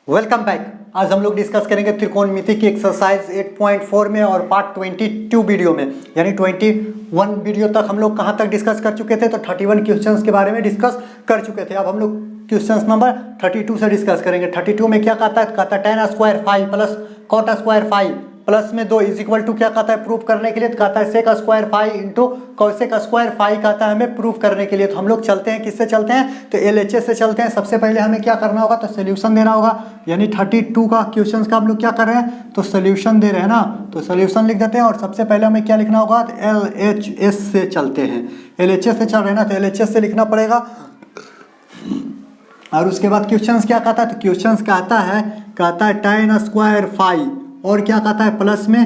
Welcome back. आज हम लोग डिस्कस करेंगे त्रिकोणमिति की एक्सरसाइज 8.4 में और पार्ट 22 वीडियो में, यानी 21 वीडियो तक हम लोग कहाँ तक डिस्कस कर चुके थे, तो 31 क्वेश्चंस के बारे में डिस्कस कर चुके थे। अब हम लोग क्वेश्चंस नंबर 32 से डिस्कस करेंगे। 32 में क्या कहता है tan square 5 plus cot square 5 plus में 2 इज इक्वल टू क्या कहता है प्रूफ करने के लिए, तो कहता है sec square 5 into cosec square 5 कहता है हमें प्रूफ करने के लिए। तो हम लोग चलते हैं, किससे चलते हैं, तो LHS से चलते हैं। सबसे पहले हमें क्या करना होगा, तो सोल्यूशन देना होगा, यानी 32 का क्वेश्चन का हम लोग क्या कर रहे हैं, तो सोल्यूशन दे रहे हैं ना, तो सोल्यूशन लिख देते हैं। और सबसे पहले हमें क्या लिखना होगा, तो LHS से चलते हैं। LHS से चल रहे हैं ना, तो LHS से लिखना पड़ेगा। और उसके बाद क्वेश्चंस क्या कहता है, तो क्वेश्चंस कहता है tan स्क्वायर 5 और क्या कहता है प्लस में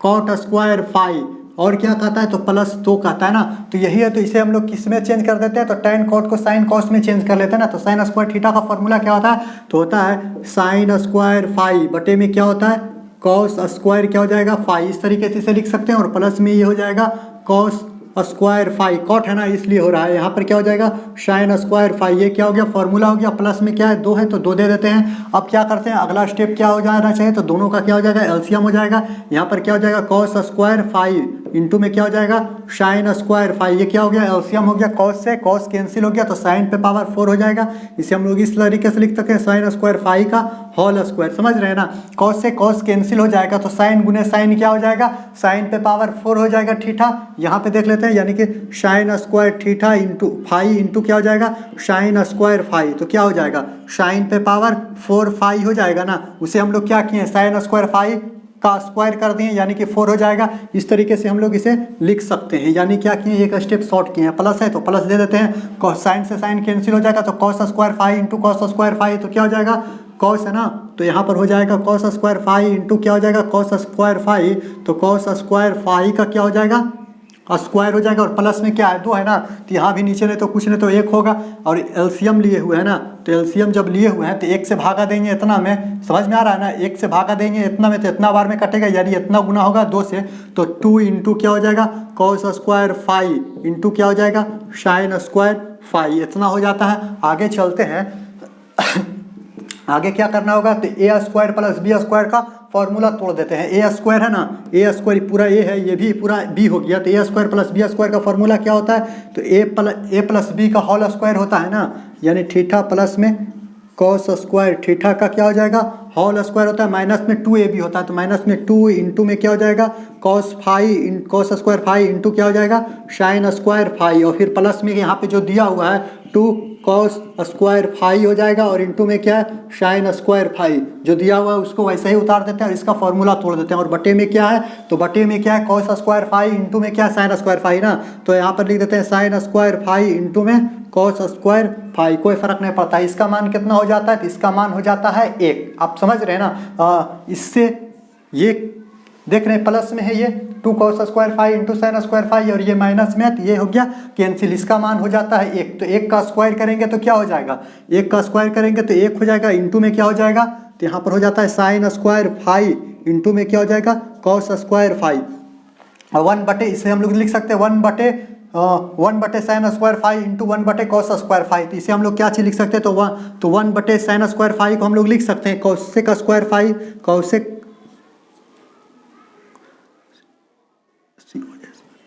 cot स्क्वायर 5 और क्या कहता है, तो प्लस 2 कहता है ना, तो यही है। तो इसे हम लोग किस में चेंज कर देते हैं, तो tan cot को sin cos में चेंज कर लेते हैं ना। तो sin स्क्वायर थीटा का फॉर्मूला क्या होता है, तो होता है sin स्क्वायर 5 बटे में क्या होता है cos स्क्वायर क्या हो जाएगा 5, इस तरीके से इसे लिख सकते हैं। और प्लस में ये हो जाएगा cos स्क्वायर 5, कॉट है ना इसलिए हो रहा है। यहाँ पर क्या हो जाएगा साइन स्क्वायर 5, ये क्या हो गया फॉर्मूला हो गया। प्लस में क्या है 2 है तो 2 दे देते हैं। अब क्या करते हैं, अगला स्टेप क्या हो जाना चाहिए, तो दोनों का क्या हो जाएगा एलसीएम हो जाएगा। यहाँ पर क्या हो जाएगा cos स्क्वायर 5 इंटू में क्या हो जाएगा साइन स्क्वायर 5, ये क्या हो गया एलसीएम हो गया। cos से cos कैंसिल हो गया तो साइन पे पावर 4 हो जाएगा। इसे हम लोग इस तरीके से लिख सकते हैं साइन स्क्वायर 5 का होल स्क्वायर, समझ रहे हैं ना। cos से cos कैंसिल हो जाएगा तो साइन गुने साइन क्या हो जाएगा, साइन पे पावर 4 हो जाएगा थीटा। यहाँ पे देख लेते हैं, यानी कि sine square theta into 5 into क्या हो जाएगा साइन स्क्वायर 5, तो क्या हो जाएगा साइन पे पावर 4 5 हो जाएगा ना। उसे हम लोग क्या किए साइन स्क्वायर 5 का स्क्वायर कर दिए, यानी कि 4 हो जाएगा। इस तरीके से हम लोग इसे लिख सकते हैं, यानी क्या किए एक स्टेप शॉर्ट किए हैं। प्लस है तो प्लस दे देते हैं, साइन से साइन कैंसिल हो जाएगा तो cos square 5 into cos square 5, तो क्या हो जाएगा cos है ना, तो यहाँ पर हो जाएगा cos स्क्वायर 5 इंटू क्या हो जाएगा cos स्क्वायर 5, तो cos स्क्वायर 5 का क्या हो जाएगा स्क्वायर हो जाएगा। और प्लस में क्या है 2 है ना, तो यहाँ भी नीचे नहीं तो कुछ नहीं तो 1 होगा। और एलसीएम लिए हुए है ना, तो एलसीएम जब लिए हुए हैं तो 1 से भागा देंगे इतना में, समझ में आ रहा है ना, 1 से भागा देंगे इतना में तो इतना बार में कटेगा, यानी इतना गुना होगा 2 से, तो 2 इंटू क्या हो जाएगा cos स्क्वायर 5 इंटू क्या हो जाएगा साइन स्क्वायर 5, इतना हो जाता है। आगे चलते हैं आगे क्या करना होगा, तो A square plus B square का फॉर्मूला तोड़ देते हैं। ए स्क्वायर है ना, ए स्क्वायर पूरा ए है, ये भी पूरा बी हो गया, तो A square plus B square का फॉर्मूला क्या होता है, तो ए प्लस बी का होल स्क्वायर होता है ना, यानी थीटा प्लस में cos स्क्वायर थीटा का क्या हो जाएगा होल स्क्वायर होता है, माइनस में 2ab होता है, तो माइनस में 2 इंटू में क्या हो जाएगा cos स्क्वायर 5 इंटू क्या हो जाएगा साइन स्क्वायर 5, और फिर प्लस में यहाँ पे जो दिया हुआ है 2 cos स्क्वायर 5 हो जाएगा, और इंटू में क्या है साइन स्क्वायर 5 जो दिया हुआ है उसको वैसे ही उतार देते हैं और इसका फॉर्मूला तोड़ देते हैं। और बटे में क्या है, तो बटे में क्या है cos स्क्वायर 5 इंटू में क्या है साइन स्क्वायर 5 ना, तो यहाँ पर लिख देते हैं साइन स्क्वायर 5 इंटू में cos स्क्वायर 5, कोई फर्क नहीं पड़ता। इसका मान कितना हो जाता है, तो इसका मान हो जाता है 1। आप समझ रहे हैं ना, इससे ये देख रहे हैं प्लस में है ये 2 cos square 5 into sine square 5, और ये माइनस में है तो ये हो गया कैंसिल, इसका मान हो जाता है 1। तो 1 का स्क्वायर करेंगे तो क्या हो जाएगा, 1 का स्क्वायर करेंगे तो 1 हो जाएगा, इंटू में क्या हो जाएगा, तो यहाँ पर हो जाता है साइन स्क्वायर 5 इंटू में क्या हो जाएगा cos स्क्वायर 5, और 1 बटे इसे हम लोग लिख सकते हैं 1 बटे साइन स्क्वायर 5 इंटू 1 बटे cos स्क्वायर 5, तो इसे हम लोग क्या चीज़ लिख सकते हैं, तो 1 बटे साइन स्क्वायर 5 को हम लोग लिख सकते हैं cosec square 5,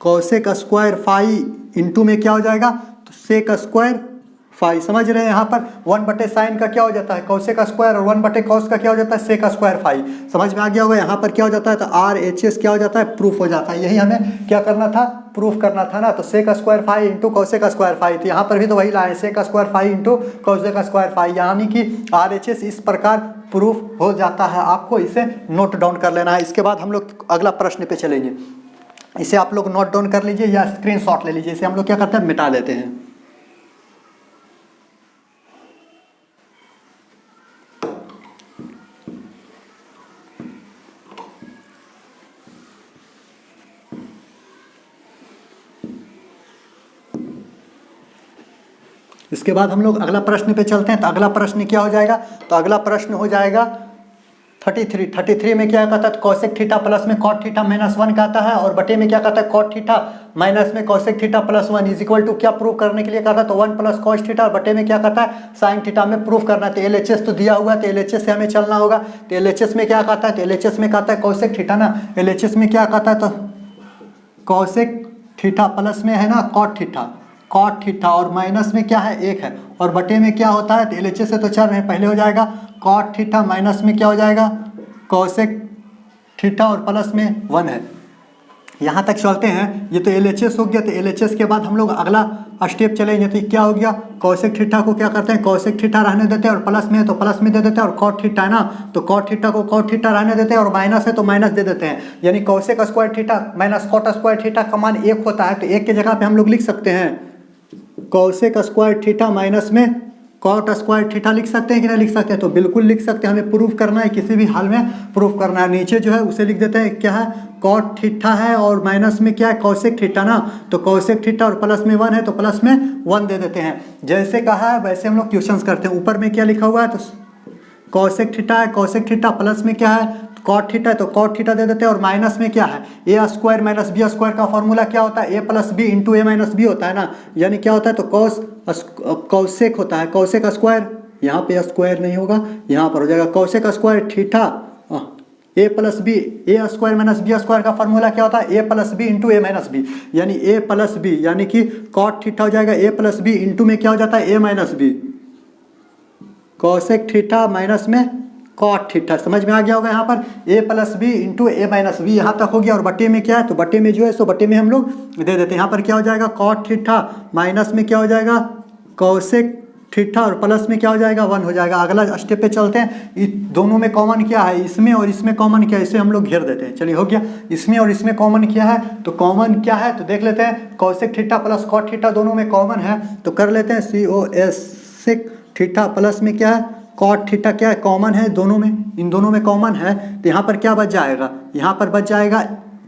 cosec square 5 into में क्या हो जाएगा, तो सेक स्क्वायर 5, समझ रहे हैं। यहाँ पर 1 बटे साइन का क्या हो जाता है cosec स्क्वायर, और 1 बटे cos का क्या हो जाता है सेक स्क्वायर 5, समझ में आ गया होगा। यहाँ पर क्या हो जाता है, तो RHS क्या हो जाता है प्रूफ हो जाता है, यही हमें क्या करना था प्रूफ करना था ना। तो sec square 5 into cosec square 5, तो यहाँ पर भी तो वही लाए sec square 5 into cosec square 5, यानी कि RHS इस प्रकार प्रूफ हो जाता है। आपको इसे नोट डाउन कर लेना है। इसके बाद हम लोग अगला प्रश्न पे चलेंगे, इसे आप लोग नोट डाउन कर लीजिए या स्क्रीनशॉट ले लीजिए। इसे हम लोग क्या करते हैं मिटा देते हैं। इसके बाद हम लोग अगला प्रश्न पे चलते हैं। तो अगला प्रश्न क्या हो जाएगा, तो अगला प्रश्न हो जाएगा 33 में क्या कहता है कॉसेक थीटा प्लस में कॉट थीटा माइनस 1 का आता है, और बटे में क्या कहता है कॉट थीटा माइनस में cosec theta plus 1 is equal to क्या प्रूव करने के लिए कहता है तो 1 प्लस कॉस थीटा, और बटे में क्या कहता है साइन थीटा में प्रूव करना है। तो LHS तो दिया हुआ है तो LHS से हमें चलना होगा। तो LHS में क्या कहता है तो LHS में कहता है कॉसेक थीटा ना, LHS में क्या कहता है तो कॉसेक थीटा प्लस में है ना कॉट थीटा और माइनस में क्या है 1 है, और बटे में क्या होता है तो LHS से तो चल रहे हैं पहले हो जाएगा कॉट थीटा माइनस में क्या हो जाएगा कॉसेक थीटा और प्लस में 1 है। यहाँ तक चलते हैं, ये तो LHS हो गया। तो LHS के बाद हम लोग अगला स्टेप चलेंगे तो क्या हो गया कॉसेक थीटा को क्या करते हैं कॉसेक थीटा रहने देते हैं, और प्लस में है तो प्लस में दे देते हैं, और कॉट थीटा है ना तो कॉट थीटा को कॉट थीटा रहने देते हैं, और माइनस है तो माइनस दे देते हैं। यानी cosec square theta minus cot square theta का मान 1 होता है, तो 1 की जगह पे हम लोग लिख सकते हैं कॉसेक स्क्वायर थीटा माइनस में कॉट स्क्वायर थीटा लिख सकते हैं कि नहीं लिख सकते हैं, तो बिल्कुल लिख सकते हैं। हमें प्रूफ करना है, किसी भी हाल में प्रूफ करना है। नीचे जो है उसे लिख देते हैं क्या है कॉट थीटा है, और माइनस में क्या है कॉसेक थीटा ना, तो कॉसेक थीटा और प्लस में 1 है तो प्लस में 1 दे देते हैं। जैसे कहा है वैसे हम लोग क्वेश्चंस करते हैं। ऊपर में क्या लिखा हुआ है तो कॉसेक थीटा है, कॉसेक थीटा प्लस में क्या है कॉट थीटा है तो कॉट थीटा दे देते हैं, और माइनस में क्या है ए स्क्वायर माइनस बी स्क्वायर का फॉर्मूला क्या होता है ए plus B into A minus B होता है ना, यानी क्या होता है तो कॉसेक होता है कॉसेक स्क्वायर, यहाँ पे स्क्वायर नहीं होगा यहाँ पर हो जाएगा कॉसेक स्क्वायर थीटा ए प्लस बी ए स्क्वायर माइनस बी स्क्वायर का फॉर्मूला क्या होता है ए plus B into A minus B, यानी ए प्लस बी यानी कि कॉट थीटा हो जाएगा ए प्लस बी इंटू में क्या हो जाता है A minus B cosec theta minus में कॉट थीटा। समझ में आ गया होगा यहाँ पर A plus B into A minus B यहाँ तक हो गया, और बटे में क्या है तो बटे में जो है सो बटे में हम लोग दे देते हैं। यहाँ पर क्या हो जाएगा कॉट थीटा माइनस में क्या हो जाएगा कॉसेक थीटा, और प्लस में क्या हो जाएगा 1 हो जाएगा। अगला स्टेप पे चलते हैं। दोनों में कॉमन क्या है इसमें और इसमें कॉमन क्या है, इसे हम लोग घेर देते हैं। चलिए हो गया, इसमें और इसमें कॉमन क्या है तो कॉमन क्या है तो देख लेते हैं cosec theta plus cot theta दोनों में कॉमन है, तो कर लेते हैं COSEC थीटा प्लस में क्या है कॉट थीटा क्या है कॉमन है दोनों में, इन दोनों में कॉमन है। तो यहाँ पर क्या बच जाएगा यहाँ पर बच जाएगा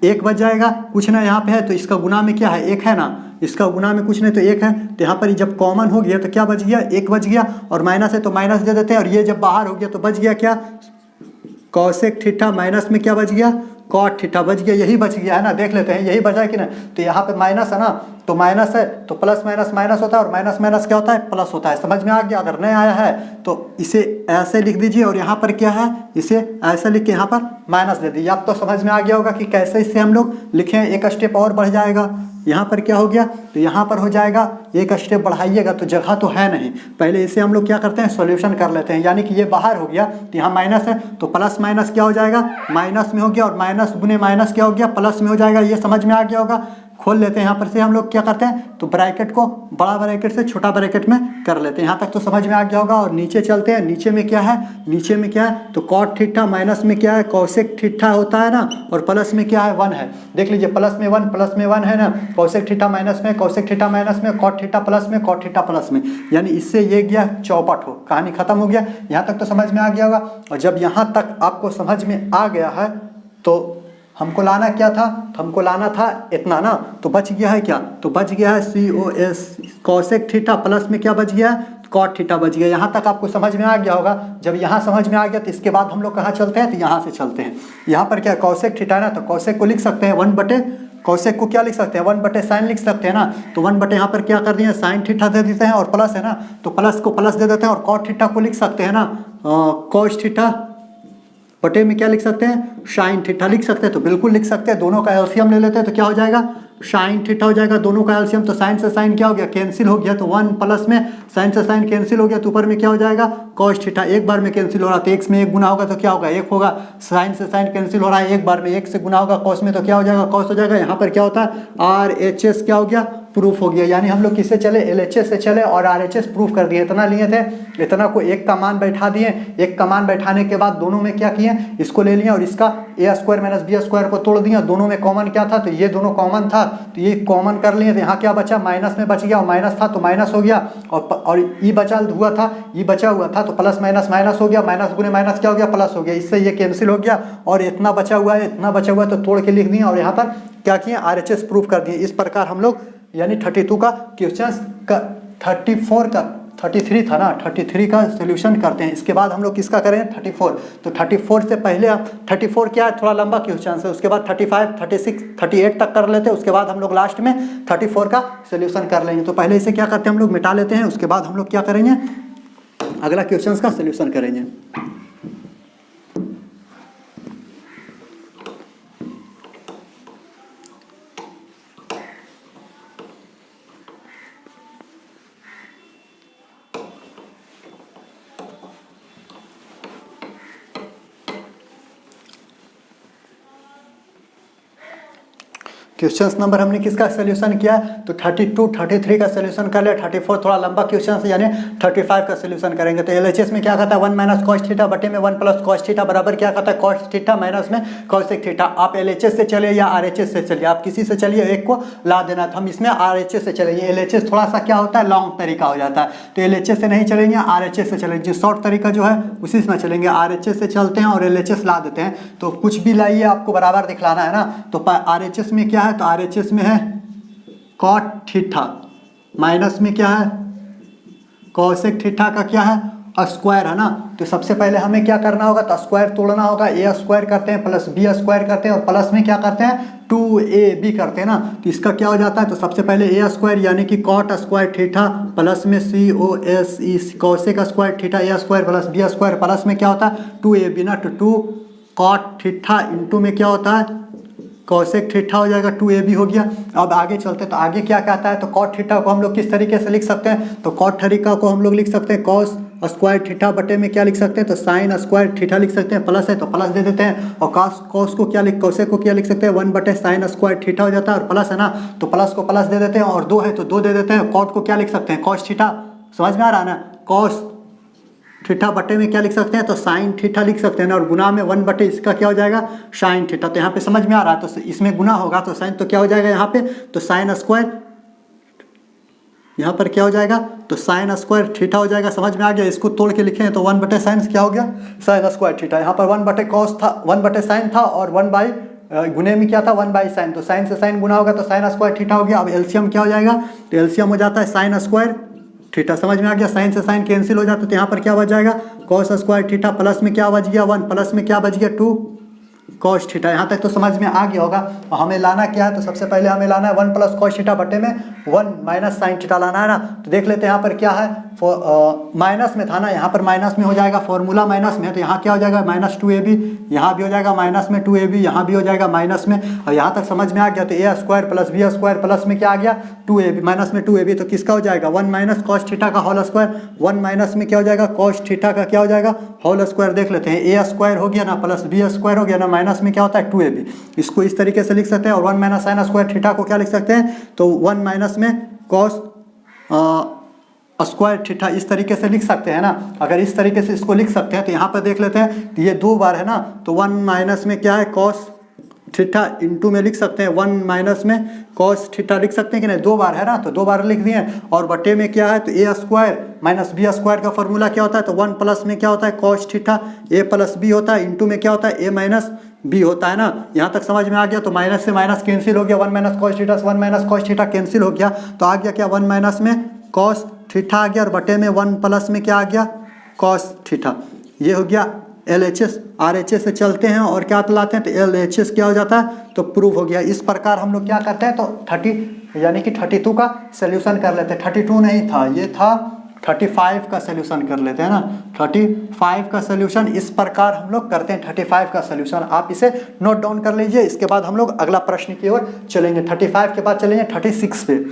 1 बच जाएगा, कुछ ना यहाँ पे है तो इसका गुना में क्या है 1 है ना, इसका गुना में कुछ नहीं तो 1 है। तो यहाँ पर जब कॉमन हो गया तो क्या बच गया 1 बच गया, और माइनस है तो माइनस दे देते हैं, और ये जब बाहर हो गया तो बच गया क्या कॉसेक थीटा माइनस में क्या बच गया कॉट थीटा बच गया। यही बच गया है ना, देख लेते हैं यही बचा है कि ना। तो यहाँ पे माइनस है ना तो माइनस है तो प्लस माइनस माइनस होता है, और माइनस माइनस क्या होता है प्लस होता है। समझ में आ गया। अगर नहीं आया है तो इसे ऐसे लिख दीजिए, और यहाँ पर क्या है इसे ऐसे लिख के यहाँ पर माइनस दे दीजिए। अब तो समझ में आ गया होगा कि कैसे इससे हम लोग लिखें। एक स्टेप और बढ़ जाएगा, यहाँ पर क्या हो गया तो यहाँ पर हो जाएगा एक स्टेप बढ़ाइएगा तो जगह तो है नहीं, पहले इसे हम लोग क्या करते हैं सॉल्यूशन कर लेते हैं। यानी कि ये बाहर हो गया तो यहाँ माइनस है तो प्लस माइनस क्या हो जाएगा माइनस में हो गया, और माइनस गुने माइनस क्या हो गया प्लस में हो जाएगा। ये समझ में आ गया होगा। खोल लेते हैं यहाँ पर से हम लोग क्या करते हैं तो ब्रैकेट को बड़ा ब्रैकेट से छोटा ब्रैकेट में कर लेते हैं। यहाँ तक तो समझ में आ गया होगा। और नीचे चलते हैं, नीचे में क्या है नीचे में क्या है तो कॉट थीटा माइनस में क्या है कॉसेक थीटा होता है ना, और प्लस में क्या है 1 है। देख लीजिए प्लस में 1 है ना, कॉसेक थीटा माइनस में कॉसेक थीटा माइनस में कॉट थीटा प्लस में कॉट थीटा प्लस में, यानी इससे ये गया चौपट हो, कहानी खत्म हो गया। यहाँ तक तो समझ में आ गया होगा। और जब यहाँ तक आपको समझ में आ गया है तो हमको लाना क्या था तो हमको लाना था इतना ना, तो बच गया है क्या तो बच गया है COS कॉसेक थीटा प्लस में क्या बच गया कॉट थीटा बच गया। यहाँ तक आपको समझ में आ गया होगा। जब यहाँ समझ में आ गया तो इसके बाद हम लोग कहाँ चलते हैं तो यहाँ से चलते हैं। यहाँ पर क्या कॉसेक थीटा ना, तो कॉसेक को लिख सकते हैं 1 बटे कॉसेक को क्या लिख सकते हैं 1 बटे साइन लिख सकते हैं ना, तो 1 बटे यहाँ पर क्या कर दिए साइन थीटा दे देते हैं, और प्लस है ना तो प्लस को प्लस दे देते हैं, और कॉट थीटा को लिख सकते हैं ना कॉस थीटा बटे में क्या लिख सकते हैं साइन थीटा लिख सकते हैं। तो बिल्कुल लिख सकते हैं। दोनों का एलसीएम ले लेते हैं तो क्या हो जाएगा साइन थीटा हो जाएगा। दोनों का एलसीएम तो साइन से साइन क्या हो गया कैंसिल हो गया, तो 1 प्लस में साइन से साइन कैंसिल हो गया, तो ऊपर में क्या हो जाएगा कॉस थीटा। एक बार में कैंसिल हो रहा है तो x में 1 गुना होगा तो क्या होगा 1 होगा। साइन से साइन कैंसिल हो रहा है, एक बार में 1 से गुना होगा कॉस में तो क्या हो जाएगा कॉस हो जाएगा। यहाँ पर क्या होता है RHS क्या हो गया प्रूफ हो गया। यानी हम लोग किससे चले LHS से चले और RHS प्रूफ कर दिए। इतना लिए थे, इतना को एक का मान बैठा दिए, एक का मान बैठाने के बाद दोनों में क्या किए इसको ले लिया और इसका a square minus B square को तोड़ दिया। दोनों में कॉमन क्या था तो ये दोनों कॉमन था तो ये कॉमन कर लिए, तो यहाँ क्या बचा माइनस में बच गया, और माइनस था तो माइनस हो गया, और ई बचा हुआ था ई बचा हुआ था तो प्लस माइनस माइनस हो गया, माइनस गुने माइनस क्या हो गया प्लस हो गया। इससे ये कैंसिल हो गया और इतना बचा हुआ है इतना बचा हुआ है तो तोड़ के लिख दिए और यहाँ पर क्या किए RHS प्रूफ कर दिए। इस प्रकार हम लोग यानी 32 का क्वेश्चन का 34 का 33 था ना, 33 का सोल्यूशन करते हैं। इसके बाद हम लोग किसका करें 34। तो 34 से पहले आप 34 क्या है, थोड़ा लंबा क्वेश्चन है, उसके बाद 35, 36, 38 तक कर लेते हैं, उसके बाद हम लोग लास्ट में 34 का सोल्यूशन कर लेंगे। तो पहले इसे क्या करते हैं हम लोग मिटा लेते हैं, उसके बाद हम लोग क्या करेंगे अगला क्वेश्चन का सोल्यूशन करेंगे। क्वेश्चन नंबर हमने किसका सोल्यूशन किया तो 32, 33 का सोल्यूशन कर लिया। 34 थोड़ा लंबा क्वेश्चन यानी 35 का सोल्यूशन करेंगे। तो एलएचएस में क्या कहता है 1 माइनस कॉस थीटा बटे में 1 प्लस कॉस थीटा बराबर क्या कहता है कॉस थीटा माइनस में कॉसेक थीटा। आप एलएचएस से चलिए या आरएचएस से चलिए, आप किसी से चलिए, एक को ला देना। तो हम इसमें आरएचएस से चलेंगे। एलएचएस थोड़ा सा क्या होता है लॉन्ग तरीका हो जाता है, तो एलएचएस से नहीं चलेंगे, आरएचएस से चलेंगे। जो शॉर्ट तरीका जो है उसी में चलेंगे। आरएचएस से चलते हैं और एलएचएस ला देते हैं। तो कुछ भी लाइए आपको बराबर दिखलाना है ना। तो आरएचएस में क्या है, तो आरएचएस में है कॉट थीटा माइनस में क्या है कॉसेक थीटा का क्या है स्क्वायर है ना। तो सबसे पहले हमें क्या करना होगा तो स्क्वायर तोड़ना होगा। ए स्क्वायर करते हैं प्लस बी स्क्वायर करते हैं और प्लस में क्या करते हैं 2ab करते हैं ना। तो इसका क्या हो जाता है तो सबसे पहले ए स्क्वायर यानी कि कॉट स्क्वायर थीटा प्लस में COSE cosec square theta A square plus B square plus में क्या होता है 2ab ना। तो 2 कॉट थीटा इंटू में क्या होता है कॉसेक थीटा हो जाएगा 2ab हो गया। अब आगे चलते हैं तो आगे क्या कहता है तो कॉट थीटा को हम लोग किस तरीके से लिख सकते हैं तो कॉट थीटा को हम लोग लिख सकते हैं कॉस स्क्वायर थीटा बटे में क्या लिख सकते हैं तो साइन स्क्वायर थीटा लिख सकते हैं। प्लस है तो प्लस दे देते हैं और कॉस को क्या कॉसेक को क्या लिख सकते हैं 1 बटे साइन स्क्वायर थीटा हो जाता है और प्लस है ना तो प्लस को प्लस दे देते हैं और 2 है तो 2 दे देते हैं। कॉट को क्या लिख सकते हैं कॉस थीटा, समझ में आ रहा है ना, कॉस थीटा बटे में क्या लिख सकते हैं तो साइन थीटा लिख सकते हैं ना। और गुना में 1 बटे इसका क्या हो जाएगा साइन थीटा। तो यहाँ पे समझ में आ रहा है तो इसमें गुना होगा तो साइन तो क्या हो जाएगा यहाँ पे तो साइन स्क्वायर, यहाँ पर क्या हो जाएगा तो साइन स्क्वायर थीटा हो जाएगा। समझ में आ गया। इसको तोड़ के लिखे हैं तो 1 बटे साइन क्या हो गया साइन स्क्वायर थीटा। यहाँ पर 1 बटे कॉस था 1 बटे साइन था और 1 बाई गुने में क्या था 1 बाई साइन। तो साइन से साइन गुना होगा तो साइन स्क्वायर थीटा हो गया। अब एलसीएम क्या हो जाएगा तो एलसीएम हो जाता है साइन स्क्वायर थीटा। समझ में आ गया। साइन से साइन कैंसिल हो जाता है तो यहाँ पर क्या बच जाएगा कॉस स्क्वायर थीटा प्लस में क्या बच गया 1 प्लस में क्या बच गया 2 कॉस थीटा। यहाँ तक तो समझ में आ गया होगा। हमें लाना क्या है तो सबसे पहले हमें लाना है 1 प्लस कॉस थीटा बटे में 1 माइनस साइन थीटा लाना है ना। तो देख लेते हैं यहाँ पर क्या है माइनस में था ना, यहाँ पर माइनस में हो जाएगा, फॉर्मूला माइनस में है तो यहाँ क्या हो जाएगा माइनस 2ab, यहाँ भी हो जाएगा माइनस में 2ab, यहाँ भी हो जाएगा माइनस में। और यहाँ तक समझ में आ गया तो A square plus B square plus में क्या आ गया 2ab माइनस में 2ab। तो किसका हो जाएगा 1 माइनस कॉस थीटा का होल स्क्वायर, 1 माइनस में क्या हो जाएगा कॉस थीटा का क्या हो जाएगा होल स्क्वायर। देख लेते हैं ए स्क्वायर हो गया ना प्लस बी स्क्वायर हो गया ना माइनस में क्या होता है 2ab। इसको इस तरीके से लिख सकते हैं। और 1 माइनस साइन स्क्वायर थीटा को क्या लिख सकते हैं तो 1 माइनस में कॉस स्क्वायर थीटा इस तरीके से लिख सकते हैं ना। अगर इस तरीके से इसको लिख सकते हैं तो यहाँ पर देख लेते हैं तो ये 2 बार है ना तो 1 माइनस में क्या है कॉस थीटा इंटू में लिख सकते हैं 1 माइनस में कॉस थीटा लिख सकते हैं कि नहीं 2 बार है ना तो 2 बार लिख दिए। और बटे में क्या है तो A square minus B square का फॉर्मूला क्या होता है तो 1 प्लस में क्या होता है कॉस थीटा ए प्लस बी होता है इंटू में क्या होता है ए माइनस बी होता है ना। यहाँ तक समझ में आ गया। तो माइनस से माइनस कैंसिल हो गया 1 माइनस कॉस थीटा से 1 माइनस कॉस थीटा कैंसिल हो गया। तो आ गया क्या 1 माइनस में कॉस थीटा आ गया और बटे में 1 प्लस में क्या आ गया कॉस थीटा। ये हो गया LHS। RHS से चलते हैं और क्या लाते हैं तो LHS क्या हो जाता है तो प्रूफ हो गया। इस प्रकार हम लोग क्या करते हैं तो 30 यानी कि 32 का सोल्यूशन कर लेते हैं। 32 नहीं था ये था 35 का सोल्यूशन कर लेते हैं ना। 35 का सोल्यूशन इस प्रकार हम लोग करते हैं 35 का सोल्यूशन। आप इसे नोट डाउन कर लीजिए। इसके बाद हम लोग अगला प्रश्न की ओर चलेंगे। 35 के बाद चलेंगे 36 पे।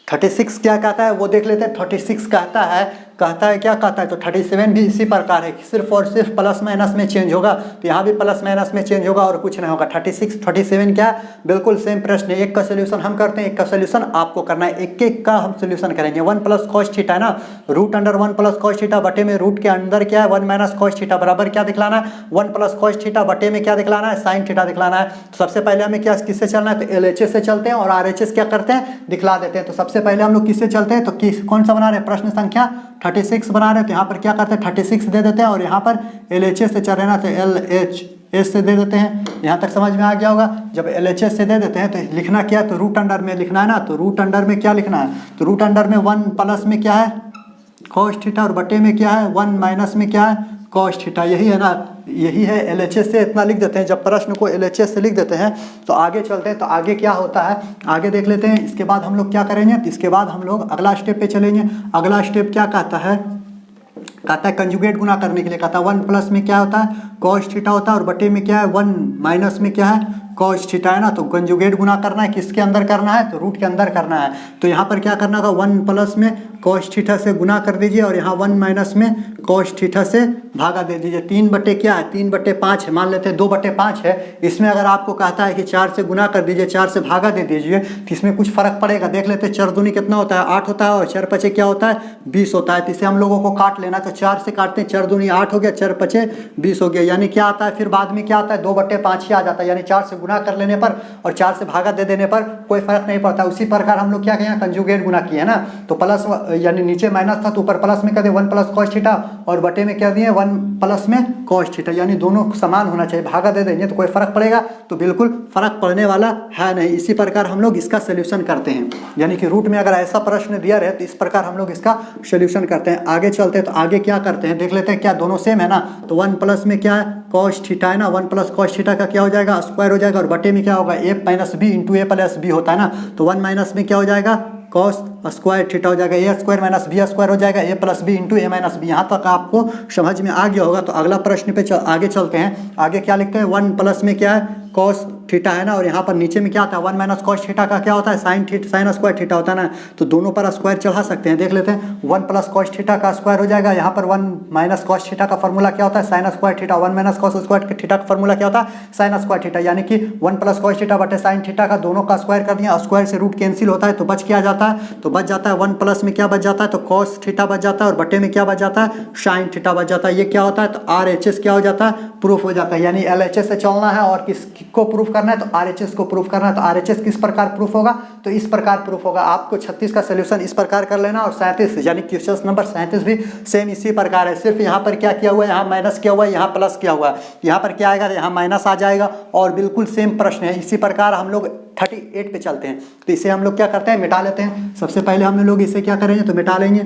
36 क्या कहता है वो देख लेते हैं। 36 कहता है क्या कहता है, तो 37 भी इसी प्रकार है, सिर्फ और सिर्फ प्लस माइनस में चेंज होगा, तो यहाँ भी प्लस माइनस में चेंज होगा और कुछ नहीं होगा। 36 37 क्या बिल्कुल सेम प्रश्न है। एक का सोल्यूशन हम करते हैं, एक का सोल्यूशन आपको करना है, एक एक का हम सोल्यूशन करेंगे। 1 प्लस कॉस थीटा है ना, root under 1 plus cos theta बटे में रूट के अंदर क्या है 1 माइनस कॉस थीटा बराबर क्या दिखलाना है 1 प्लस कॉस थीटा बटे में क्या दिखलाना है साइन थीटा दिखलाना है। तो सबसे पहले हमें क्या किससे चलना है, तो LHS से चलते हैं और RHS क्या करते हैं दिखला देते हैं। तो सबसे पहले हम लोग किससे चलते हैं, तो कौन सा बना रहे हैं, प्रश्न संख्या 36 बना रहे हैं, तो यहाँ पर क्या करते हैं 36 दे देते हैं और यहाँ पर LHS से चल रहे ना, तो LHS से दे देते हैं। यहाँ तक समझ में आ गया होगा। जब LHS से दे देते हैं तो लिखना क्या है, तो रूट अंडर में लिखना है ना, तो रूट अंडर में क्या लिखना है, तो रूट अंडर में 1 प्लस में क्या है कॉस थीटा और बटे में क्या है 1 माइनस में क्या है कॉस थीटा, यही है ना, यही है। LHS से इतना लिख देते हैं। जब प्रश्न को LHS से लिख देते हैं तो आगे चलते हैं, तो आगे क्या होता है आगे देख लेते हैं। इसके बाद हम लोग क्या करेंगे, तो इसके बाद हम लोग अगला स्टेप पे चलेंगे। अगला स्टेप क्या कहता है कंजुगेट गुना करने के लिए कहता है 1 प्लस में क्या होता है कॉस थीटा होता है और बटे में क्या है 1 माइनस में क्या है कॉस थीटा है ना। तो कंजुगेट गुना करना है, किसके अंदर करना है, तो रूट के अंदर करना है। तो यहाँ पर क्या करना होगा 1 प्लस में कॉस थीटा से गुना कर दीजिए और यहाँ 1 माइनस में कॉस थीटा से भागा दे दीजिए। 3 बटे क्या है 3 बटे 5 है, मान लेते हैं 2 बटे 5 है। इसमें अगर आपको कहता है कि 4 से गुना कर दीजिए 4 से भागा दे दीजिए तो इसमें कुछ फर्क पड़ेगा। देख लेते हैं 4 दूनी कितना होता है 8 होता है और 4 पचे क्या होता है 20 होता है। तो इसे हम लोगों को काट लेना, तो 4 से काटते हैं 4 दूनी 8 हो गया 4 पचे 20 हो गया, यानी क्या आता है फिर बाद में क्या आता है 2 बटे 5 ही आ जाता है। यानी 4 से गुना कर लेने पर और 4 से भागा दे देने पर कोई फर्क नहीं पड़ता। उसी प्रकार हम लोग क्या कहें कंजुगेट गुना किए है ना, तो प्लस यानी नीचे माइनस था तो ऊपर प्लस में कर दिए 1 प्लस कॉस थीटा और बटे में क्या दिए 1 प्लस में कॉस थीटा, यानी दोनों समान होना चाहिए। भागा दे देंगे तो कोई फर्क पड़ेगा, तो बिल्कुल फर्क पड़ने वाला है नहीं। इसी प्रकार हम लोग इसका सोल्यूशन करते हैं, यानी कि रूट में अगर ऐसा प्रश्न दिया रहे तो इस प्रकार हम लोग इसका सोल्यूशन करते हैं। आगे चलते हैं, तो आगे क्या करते हैं देख लेते हैं। क्या दोनों सेम है ना, तो 1 प्लस में क्या है कॉस थीटा है ना, 1 प्लस कॉस थीटा का क्या हो जाएगा स्क्वायर हो जाएगा और बटे में क्या होगा a minus B into A plus B होता है ना, तो 1 माइनस में क्या हो जाएगा कॉस स्क्वायर थीटा हो जाएगा, ए स्क्वायर माइनस बी स्क्वायर हो जाएगा, ए plus B into A minus B. यहाँ तक आपको समझ में आ गया होगा। तो अगला प्रश्न पे आगे चलते हैं। आगे क्या लिखते हैं 1 प्लस में क्या है कॉस थीटा है ना और यहाँ पर नीचे में क्या आता है 1 माइनस कॉस थीटा का क्या होता है साइन स्क्वायर थीटा होता है ना, तो दोनों पर स्क्वायर चढ़ा सकते हैं। देख लेते हैं 1 प्लस कॉस थीटा का स्क्वायर हो जाएगा, यहाँ पर 1 माइनस कॉस थीटा का फॉर्मूला क्या होता है sign square theta, 1 minus cos square theta का फॉर्मूला क्या होता है साइन स्क्वायर थीटा, यानी कि 1 प्लस कॉस थीटा बटे साइन थीटा का दोनों का स्क्वायर कर दिया। स्क्वायर से रूट कैंसिल होता है तो बच क्या जाता है, तो बच जाता है 1 प्लस में क्या बच जाता है तो कॉस थीटा बच जाता है और बटे में क्या बच जाता है साइन थीटा बच जाता है। ये क्या होता है तो RHS क्या हो जाता है प्रूफ हो जाता है, यानी LHS से चलना है और किसको प्रूफ करना है तो RHS को प्रूफ करना है। तो RHS किस प्रकार प्रूफ होगा, तो इस प्रकार प्रूफ होगा। आपको 36 का सोल्यूशन इस प्रकार कर लेना और 37 यानी क्वेश्चन नंबर 37 भी सेम इसी प्रकार है। सिर्फ यहाँ पर क्या किया हुआ है, यहाँ माइनस किया हुआ है, यहाँ प्लस किया हुआ है। यहाँ पर क्या आएगा, यहाँ माइनस आ जाएगा और बिल्कुल सेम प्रश्न है। इसी प्रकार हम लोग 38 पे चलते हैं। तो इसे हम लोग क्या करते हैं मिटा लेते हैं। सबसे पहले हम लोग इसे क्या करेंगे तो मिटा लेंगे।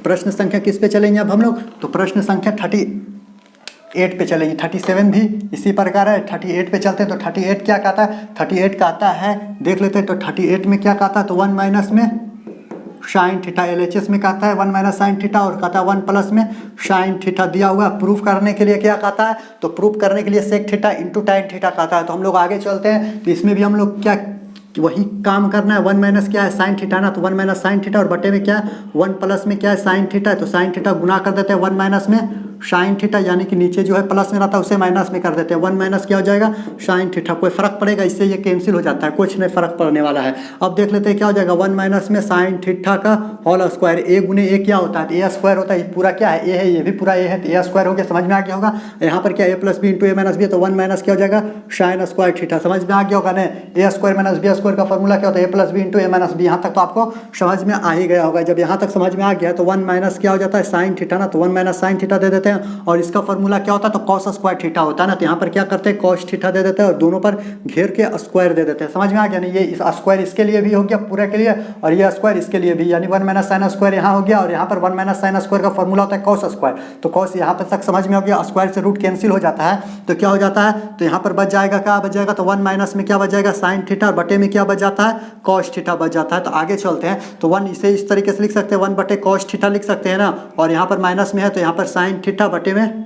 प्रश्न संख्या किस पे चलेंगे अब हम लोग, तो प्रश्न संख्या 38 पे चलेंगे। 37 भी इसी प्रकार है। 38 पे चलते हैं। तो 38 क्या कहता है, 38 कहता है देख लेते हैं। तो 38 में क्या कहता है तो 1 माइनस में साइन थीटा, LHS में कहता है 1 माइनस साइन थीटा और कहता है 1 प्लस में साइन थीटा दिया हुआ। प्रूफ करने के लिए क्या कहता है, तो प्रूफ करने के लिए sec theta into tan theta कहता है। तो हम लोग आगे चलते हैं। तो इसमें भी हम लोग क्या वही काम करना है। 1 माइनस क्या है साइन थीटा ना, तो 1 माइनस साइन थीटा और बटे में क्या है 1 प्लस में क्या है साइन थीटा है, तो साइन थीटा गुना कर देते हैं 1 माइनस में साइन थीटा, यानी कि नीचे जो है प्लस में रहता है उसे माइनस में कर देते हैं। 1 माइनस क्या हो जाएगा साइन थीटा। कोई फर्क पड़ेगा, इससे ये कैंसिल हो जाता है, कुछ नहीं फर्क पड़ने वाला है। अब देख लेते हैं क्या हो जाएगा 1 माइनस में साइन थीटा का होल स्क्वायर। ए गुने ए क्या होता है तो ए स्क्वायर होता है। ये पूरा क्या है ए है, ये भी पूरा ए है तो ए स्क्वायर हो गया। समझ में आ गया होगा। यहाँ पर क्या ए plus B into A minus B है, तो 1 माइनस क्या हो जाएगा साइन स्क्वायर थीटा। समझ में आ गया होगा ना। ए स्क्वायर माइनस बी स्क्वायर का फॉर्मूला क्या होता है ए plus B into A minus B. यहाँ तक तो आपको समझ में आ ही गया होगा। जब यहाँ तक समझ में आ गया तो 1 माइनस क्या हो जाता है साइन थीटा ना, तो 1 माइनस साइन थीटा दे देते हैं और इसका फॉर्मूला क्या होता है तो कॉस स्क्वायर थीटा होता है ना। तो यहाँ पर क्या करते हैं कॉस थीटा दे देते हैं और दोनों पर घेर के स्क्वायर दे देते हैं। समझ में आ गया नहीं। ये स्क्वायर इसके लिए भी हो गया पूरे के लिए और ये स्क्वायर इसके लिए भी, यानी 1 माइनस साइन स्क्वायर यहाँ हो गया और यहाँ पर 1 माइनस साइन स्क्वायर का फॉर्मूला होता है कॉस स्क्वायर। तो कॉस यहाँ पर तक समझ में हो गया। स्क्वायर से रूट कैंसिल हो जाता है तो क्या हो जाता है तो यहाँ पर बच जाएगा क्या बच जाएगा तो 1 माइनस में क्या बच जाएगा साइन थीटा और बटे में क्या बच जाता है कॉस थीटा बच जाता है। तो आगे चलते हैं। तो 1 इसे इस तरीके से लिख सकते हैं 1 बटे कॉस थीटा लिख सकते हैं ना, और यहाँ पर माइनस में है तो यहाँ पर साइन थीटा बटे में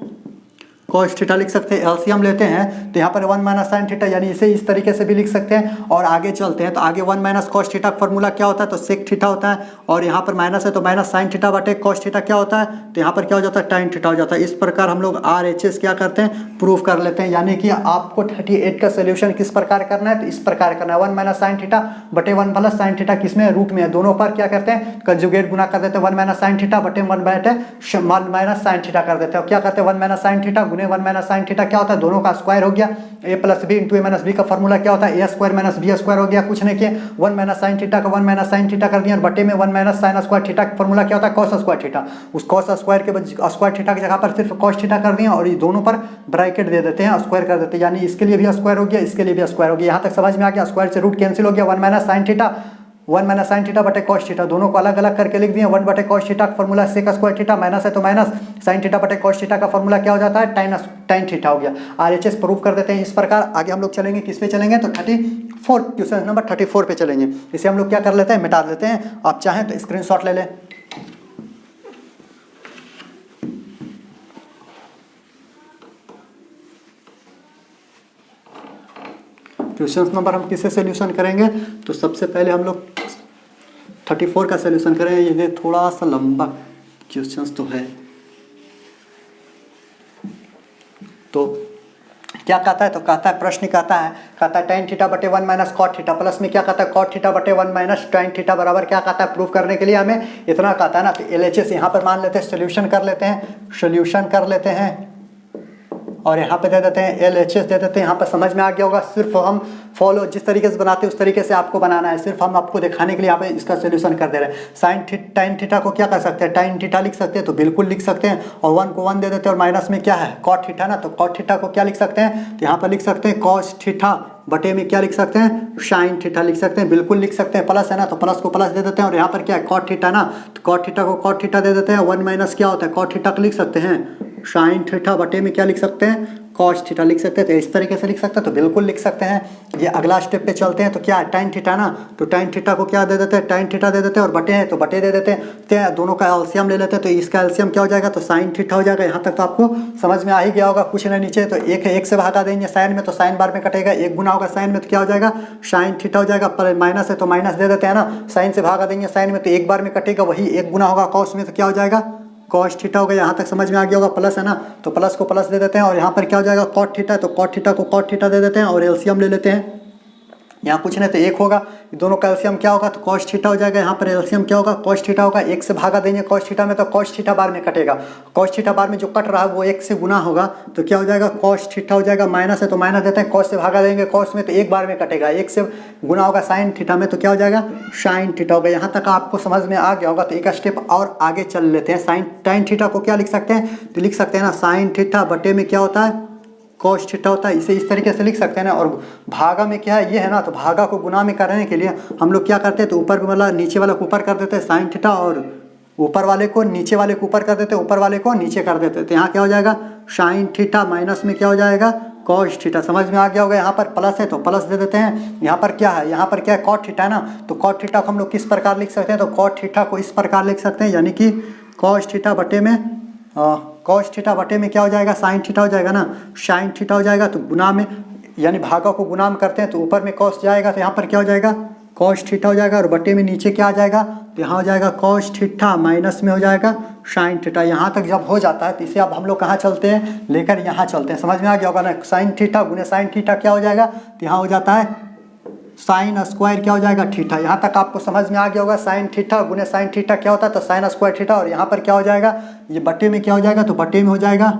कॉस थीटा लिख सकते हैं। एलसीएम लेते हैं तो यहाँ पर 1 माइनस साइन थीटा, यानी इसे इस तरीके से भी लिख सकते हैं। और आगे चलते हैं तो आगे 1 माइनस कॉस थीटा फॉर्मूला क्या होता है, तो सेक थीटा होता है। और यहाँ पर माइनस है तो माइनस साइन थीटा बटे कॉस थीटा क्या होता है, तो यहाँ पर क्या हो जाता है, टाइन थीटा हो जाता है। इस प्रकार हम लोग RHS क्या करते हैं, प्रूफ कर लेते हैं। यानी कि आपको 38 का सोल्यूशन किस प्रकार करना है, तो इस प्रकार करना है 1 माइनस साइन थीटा बटे 1 प्लस साइन थीटा, किसमें, रूट में है, दोनों पर क्या करते हैं, कंजुगेट गुना कर देते हैं। 1 माइनस साइन थीटा बटे 1 माइनस साइन थीटा कर देते हैं। क्या करते हैं, 1 माइनस साइन थीटा गुने 1 माइनस साइन थीटा क्या होता है, दोनों का स्क्वायर हो गया। a plus B into A minus B का फॉर्मूला क्या होता है, a square minus B square हो गया। कुछ नहीं किया, 1 माइनस साइन थीटा का 1 माइनस साइन थीटा कर दिया, और बटे में 1 माइनस साइन स्क्वायर थीटा का फॉर्मूला क्या होता है, कॉस स्क्वायर थीटा। उस कॉस स्क्वायर के स्क्वायर थीटा की जगह पर सिर्फ कॉस थीटा कर दिया, और ये दोनों पर ब्रैकेट दे देते हैं, स्क्वायर कर देते हैं। यानी इसके लिए भी स्क्वायर हो गया, इसके लिए भी स्क्वायर हो गया। यहाँ तक समझ में आ गया। स्क्वायर से रूट कैंसिल हो गया। 1 minus sine theta 1 minus sine theta बटे कॉस थीटा, दोनों को अलग अलग करके लिख दिए। 1 बटे कॉस थीटा का formula sec square theta, minus है तो माइनस साइन थीटा बटे कॉस थीटा का फॉर्मूला क्या हो जाता है, टाइन थीटा हो गया। RHS प्रूफ कर देते हैं इस प्रकार। आगे हम लोग चलेंगे, किस पे चलेंगे, तो 34 क्वेश्चन नंबर 34 पे चलेंगे। इसे हम लोग क्या कर लेते हैं, मिटा देते हैं। आप चाहें तो स्क्रीनशॉट ले लें। क्वेश्चन नंबर हम किससे सोल्यूशन करेंगे, तो सबसे पहले हम लोग 34 का सोल्यूशन करेंगे। ये थोड़ा सा लंबा क्वेश्चन तो है। तो क्या कहता है, तो कहता है, प्रश्न कहता है tan थीटा बटे 1 माइनस कॉट थीटा, प्लस में क्या कहता है, कॉट थीटा बटे 1 माइनस tan थीटा बराबर क्या कहता है, प्रूफ करने के लिए हमें इतना कहता है ना कि LHS यहाँ पर मान लेते हैं, सोल्यूशन कर लेते हैं और यहाँ पे दे देते हैं LHS दे देते हैं। यहाँ पर समझ में आ गया होगा। सिर्फ हम फॉलो जिस तरीके से बनाते हैं उस तरीके से आपको बनाना है। सिर्फ हम आपको दिखाने के लिए यहाँ पे इसका सोल्यूशन कर दे रहे हैं। टाइन थीटा को क्या कर सकते हैं, टाइन थीटा लिख सकते हैं, तो बिल्कुल लिख सकते हैं। और 1 को 1 दे देते हैं, और माइनस में क्या है, कॉट थीटा ना, तो कॉट थीटा को क्या लिख सकते हैं, तो यहाँ पर लिख सकते हैं कॉस थीटा बटे में क्या लिख सकते हैं, साइन थीटा लिख सकते हैं, बिल्कुल लिख सकते हैं। प्लस है ना, तो प्लस को प्लस दे देते हैं, और यहाँ पर क्या है, कॉट थीटा ना, तो कॉट थीटा को कॉट थीटा दे देते हैं। 1 माइनस क्या होता है, कॉट थीटा को लिख सकते हैं साइन थीटा बटे में क्या लिख सकते हैं, कॉस थीटा लिख सकते हैं। तो इस तरीके से लिख सकते हैं, तो बिल्कुल लिख सकते हैं। ये अगला स्टेप पे चलते हैं। तो क्या है, टाइन थीटा ना, तो टाइन थीटा को क्या दे देते हैं, टाइन थीटा दे देते हैं, और बटे है तो बटे दे देते हैं। दोनों का एलसीएम ले लेते हैं, तो इसका एलसीएम क्या हो जाएगा, तो साइन थीटा हो जाएगा। यहाँ तक तो आपको समझ में आ ही गया होगा। कुछ नहीं, नीचे तो एक से भागा देंगे साइन में, तो साइन बार में कटेगा, एक गुना होगा साइन में, तो क्या हो जाएगा, साइन थीटा हो जाएगा। पर माइनस है तो माइनस दे देते हैं ना, साइन से भागा देंगे साइन में, तो एक बार में कटेगा, वही एक गुना होगा कॉस में, तो क्या हो जाएगा, कॉस थीटा हो गया। यहाँ तक समझ में आ गया होगा। प्लस है ना, तो प्लस को प्लस दे देते हैं, और यहाँ पर क्या हो जाएगा, कॉट थीटा, तो कॉट थीटा को कॉट थीटा दे देते हैं, और एलसीएम ले लेते हैं। यहाँ कुछ नहीं तो एक होगा, दोनों का एलसीएम क्या होगा, तो कॉस थीटा हो जाएगा। यहाँ पर एलसीएम क्या होगा, कॉस थीटा होगा। एक से भागा देंगे कॉस थीटा में, तो कॉस थीटा बार में कटेगा। कॉस थीटा बार में जो कट रहा है वो एक से गुना होगा, तो क्या हो जाएगा, कॉस थीटा हो जाएगा। माइनस है तो माइनस देते हैं, कॉस से भागा देंगे कॉस में, तो एक बार में कटेगा। एक से गुना होगा साइन थीटा में, तो क्या हो जाएगा, साइन थीटा होगा। यहाँ तक आपको समझ में आ गया होगा। तो एक स्टेप और आगे चल लेते हैं। साइन टाइन थीटा को क्या लिख सकते हैं, तो लिख सकते हैं ना, साइन थीटा बटे में क्या होता है, कॉस थीटा होता है। इसे इस तरीके से लिख सकते हैं ना। और भागा में क्या है, ये है ना, तो भागा को गुना में करने के लिए हम लोग क्या करते हैं, तो ऊपर वाला नीचे वाला को ऊपर कर देते हैं साइन थीटा, और ऊपर वाले को नीचे वाले को ऊपर कर देते हैं, ऊपर वाले को नीचे कर देते हैं। तो यहाँ क्या हो जाएगा, साइन थीटा माइनस में क्या हो जाएगा, कॉस थीटा। समझ में आ गया होगा। यहाँ पर प्लस है तो प्लस दे देते हैं। यहाँ पर क्या है, यहाँ पर क्या है, कॉट थीटा है ना, तो कॉट थीटा को हम लोग किस प्रकार लिख सकते हैं, तो कॉट थीटा को इस प्रकार लिख सकते हैं, यानी कि कॉस थीटा बटे में कॉस थीटा बटे में क्या हो जाएगा, साइन थीटा हो जाएगा ना, साइन थीटा हो जाएगा। तो गुना में यानी भागा को गुना में करते हैं, तो ऊपर में कॉस जाएगा, तो यहाँ पर क्या हो जाएगा, कॉस थीटा हो जाएगा। और बटे में नीचे क्या आ जाएगा, तो यहाँ हो जाएगा कॉस थीटा, माइनस में हो जाएगा साइन थीटा। यहाँ तक जब हो जाता है तो इसे अब हम लोग कहाँ चलते हैं, लेकर यहाँ चलते हैं। समझ में आ गया होगा ना। साइन थीटा गुने साइन थीटा क्या हो जाएगा, तो यहाँ हो जाता है साइन स्क्वायर क्या हो जाएगा, थीटा। यहाँ तक आपको समझ में आ गया होगा। साइन थीटा गुने साइन थीटा क्या होता है, तो साइन स्क्वायर थीटा। और यहाँ पर क्या हो जाएगा, ये बटे में क्या हो जाएगा, तो बटे में हो जाएगा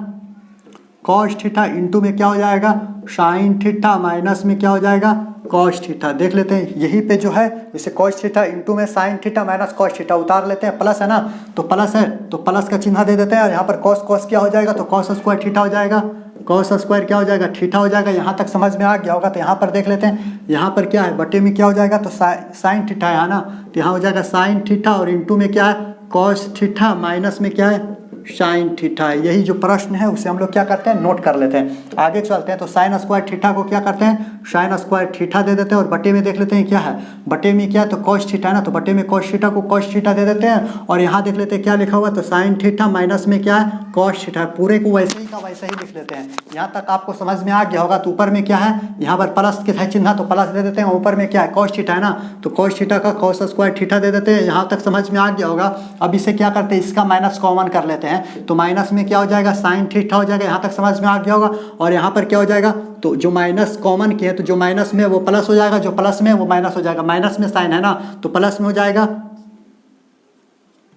कॉस थीटा, इंटू में क्या हो जाएगा, साइन थीटा, माइनस में क्या हो जाएगा, कॉस थीटा। देख लेते हैं यहीं पे जो है, जैसे कॉस थीटा इंटू में sine theta minus cos theta उतार लेते हैं। प्लस है ना, तो प्लस है तो प्लस का चिन्ह दे देते हैं। और यहाँ पर कॉस कॉस क्या हो जाएगा, तो कॉस स्क्वायर थीटा हो जाएगा। कॉस स्क्वायर क्या हो जाएगा, थीटा हो जाएगा। यहाँ तक समझ में आ गया होगा। तो यहाँ पर देख लेते हैं, यहाँ पर क्या है, बटे में क्या हो जाएगा, तो साइन थीटा है ना, तो यहाँ हो जाएगा साइन थीटा, और इंटू में क्या है, कॉस थीटा, माइनस में क्या है, साइन थीटा है। यही जो प्रश्न है उसे हम लोग क्या करते हैं, नोट कर लेते हैं। आगे चलते हैं। तो साइन स्क्वायर थीटा को क्या करते हैं, साइन स्क्वायर थीटा दे देते हैं और बटे में देख लेते हैं क्या है, बटे में क्या है तो कॉस थीटा है ना, तो बटे में कॉस थीटा को कॉस थीटा दे देते हैं और यहाँ देख लेते हैं क्या लिखा हुआ तो साइन थीटा माइनस में क्या है कॉस थीटा, पूरे को वैसे ही का वैसे ही लिख लेते हैं। यहाँ तक आपको समझ में आ गया होगा। तो ऊपर में क्या है, यहाँ पर प्लस के है चिन्ह तो प्लस दे देते हैं, ऊपर में क्या है कॉस थीटा है ना, तो कॉस थीटा का कॉस स्क्वायर थीटा दे देते हैं। यहाँ तक समझ में आ गया होगा। अब इसे क्या करते हैं, इसका माइनस कॉमन कर लेते हैं, तो माइनस में क्या हो जाएगा साइन थीटा हो जाएगा। यहाँ तक समझ में आ गया होगा। और यहाँ पर क्या हो जाएगा, तो जो माइनस कॉमन किए तो जो माइनस में वो प्लस हो जाएगा, जो प्लस में वो माइनस हो जाएगा। माइनस में साइन है ना तो प्लस में हो जाएगा,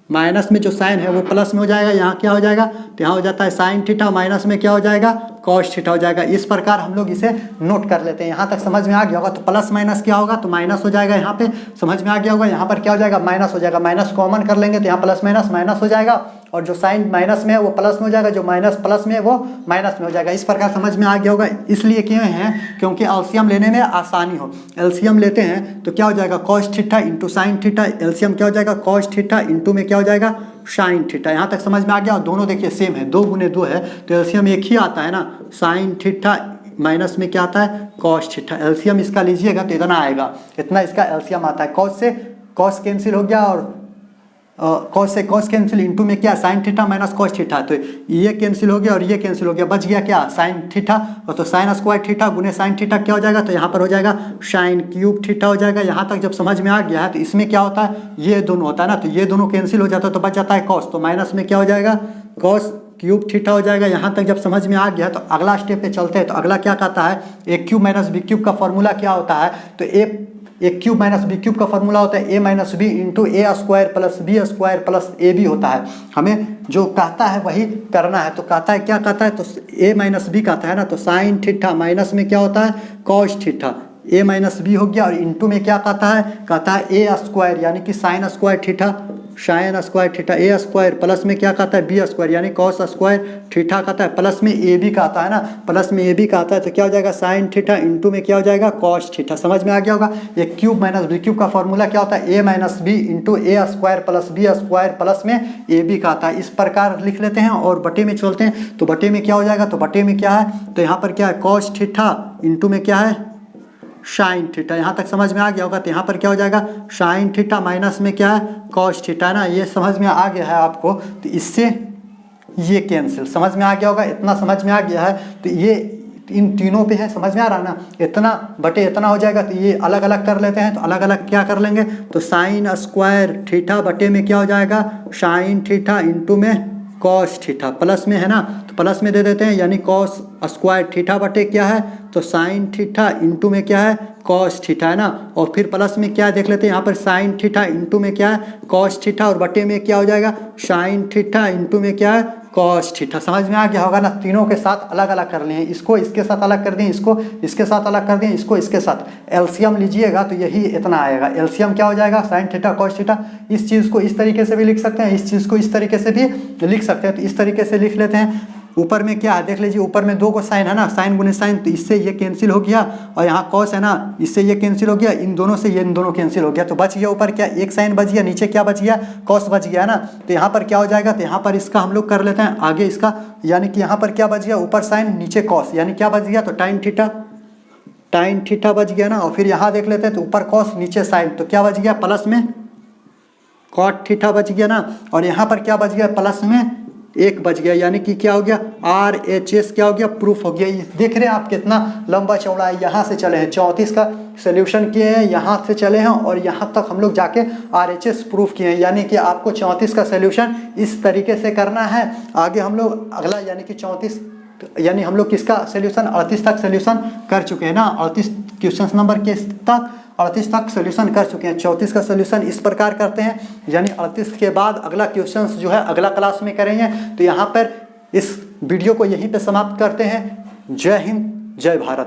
माइनस में जो साइन है वो प्लस में हो जाएगा। यहाँ क्या हो जाएगा तो यहाँ हो जाता है साइन थीटा, माइनस में क्या हो जाएगा कॉस थीटा हो जाएगा। इस प्रकार हम लोग इसे नोट कर लेते हैं। यहाँ तक समझ में आ गया होगा। तो प्लस माइनस क्या होगा तो माइनस हो जाएगा, यहाँ पे समझ में आ गया होगा। यहाँ पर क्या हो जाएगा माइनस हो जाएगा, माइनस कॉमन कर लेंगे तो यहाँ प्लस माइनस माइनस हो जाएगा और जो साइन माइनस में है वो प्लस में हो जाएगा, जो माइनस प्लस में है वो माइनस में हो जाएगा। इस प्रकार समझ में आ गया होगा। इसलिए क्यों है, क्योंकि एलसीएम लेने में आसानी हो। एलसीएम लेते हैं तो क्या हो जाएगा cos theta into sine theta, LCM क्या हो जाएगा कॉस थीटा इंटू में क्या हो जाएगा साइन थीटा। यहाँ तक समझ में आ गया। और दोनों देखिए सेम है, 2 गुने 2 है तो एलसीएम एक ही आता है ना, साइन थीटा माइनस में क्या आता है कॉस थीटा। एलसीएम इसका लीजिएगा तो इतना आएगा, इतना इसका एलसीएम आता है। कॉस से कॉस कैंसिल हो गया और कॉस से कॉस कैंसिल इंटू में क्या sine theta minus cos theta, तो ये कैंसिल हो गया और ये कैंसिल हो गया, बच गया क्या साइन थीटा। और तो साइन स्क्वायर थीटा गुने साइन थीटा क्या हो जाएगा तो यहाँ पर हो जाएगा साइन क्यूब थीटा हो जाएगा। यहाँ तक जब समझ में आ गया है तो इसमें क्या होता है ये दोनों होता है ना, तो ये दोनों कैंसिल हो जाता है तो बच जाता है कॉस, तो माइनस में क्या हो जाएगा कॉस क्यूब थीटा हो जाएगा। यहाँ तक जब समझ में आ गया तो अगला स्टेप पे चलते हैं। तो अगला क्या कहता है, A cube minus B cube का फॉर्मूला क्या होता है, तो A cube minus B cube का फॉर्मूला होता है A minus B into A square plus B square plus A B होता है। हमें जो कहता है वही करना है। तो कहता है क्या कहता है तो ए माइनस बी कहता है ना, तो साइन थीटा माइनस में क्या होता है कॉस थीटा, ए माइनस बी हो गया और इंटू में क्या कहता है ए स्क्वायर यानी कि sine square theta, sine square theta A square plus में क्या कहता है बी स्क्वायर यानी कॉस स्क्वायर थीटा कहता है, प्लस में ए बी का आता है ना, प्लस में ए बी का आता है तो क्या हो जाएगा साइन थीटा इंटू में क्या हो जाएगा कॉस थीटा। समझ में आ गया होगा। ये क्यूब माइनस बी क्यूब का फॉर्मूला क्या होता है A minus B into A square plus B square plus में ए बी का आता है। इस प्रकार लिख लेते हैं और बटे में चलते हैं। तो बटे में क्या हो जाएगा, तो बटे में क्या है तो यहाँ पर क्या है कॉस थीटा इंटू में क्या है साइन थीटा। यहाँ तक समझ में आ गया होगा। तो यहाँ पर क्या हो जाएगा साइन थीटा माइनस में क्या है कॉस थीटा है ना, ये समझ में आ गया है आपको। तो इससे ये कैंसिल समझ में आ गया होगा, इतना समझ में आ गया है। तो ये इन तीनों पे है, समझ में आ रहा है ना, इतना बटे इतना हो जाएगा। तो ये अलग अलग कर लेते हैं। तो अलग अलग क्या कर लेंगे तो साइन स्क्वायर थीटा बटे में क्या हो जाएगा साइन थीटा इंटू में कॉस थीटा, प्लस में है ना तो प्लस में दे देते हैं यानी कॉस स्क्वायर थीटा बटे क्या है तो साइन थीटा इंटू में क्या है कॉस थीटा है ना, और फिर प्लस में क्या है देख लेते हैं। यहाँ पर साइन थीटा इंटू में क्या है कॉस थीटा और बटे में क्या हो जाएगा साइन थीटा इंटू में क्या है कॉस थीटा। समझ में आ गया होगा ना। तीनों के साथ अलग अलग कर लिए, इसको इसके साथ अलग कर दिए, इसको इसके साथ अलग कर दिए, इसको इसके साथ। एलसीएम लीजिएगा तो यही इतना आएगा। एलसीएम क्या हो जाएगा साइन थीटा कॉस थीटा। इस चीज़ को इस तरीके से भी लिख सकते हैं, इस चीज़ को इस तरीके से भी लिख सकते हैं। तो इस तरीके से लिख लेते हैं। ऊपर में क्या है देख लीजिए, ऊपर में 2 को साइन है ना, साइन गुने साइन, तो इससे ये कैंसिल हो गया और यहाँ कॉस है ना, इससे ये कैंसिल हो गया, इन दोनों से ये इन दोनों कैंसिल हो गया। तो बच गया ऊपर क्या एक साइन बच गया, नीचे क्या बच गया कॉस बच गया ना। तो यहाँ पर क्या हो जाएगा तो यहाँ पर इसका हम लोग कर लेते हैं आगे इसका, यानी कि यहाँ पर क्या बच गया ऊपर साइन नीचे कॉस, यानी क्या बच गया तो टाइन थीटा बच गया ना। और फिर यहाँ देख लेते हैं तो ऊपर कॉस नीचे साइन, तो क्या बच गया प्लस में कॉट थीटा बच गया ना। और यहाँ पर क्या बच गया प्लस में 1 बच गया, यानी कि क्या हो गया RHS क्या हो गया प्रूफ हो गया। देख रहे हैं आप कितना लंबा चौड़ा है। यहाँ से चले हैं 34 का सोल्यूशन किए हैं, यहाँ से चले हैं और यहाँ तक हम लोग जाके RHS प्रूफ किए हैं। यानी कि आपको 34 का सोल्यूशन इस तरीके से करना है। आगे हम लोग अगला यानी कि 34 यानी हम लोग किसका सोल्यूशन 38 तक सोल्यूशन कर चुके हैं ना, 38 क्वेश्चन नंबर के तक 38 तक सोल्यूशन कर चुके हैं। 34 का सोल्यूशन इस प्रकार करते हैं, यानी 38 के बाद अगला क्वेश्चन जो है अगला क्लास में करेंगे। तो यहाँ पर इस वीडियो को यहीं पे समाप्त करते हैं। जय हिंद जय भारत।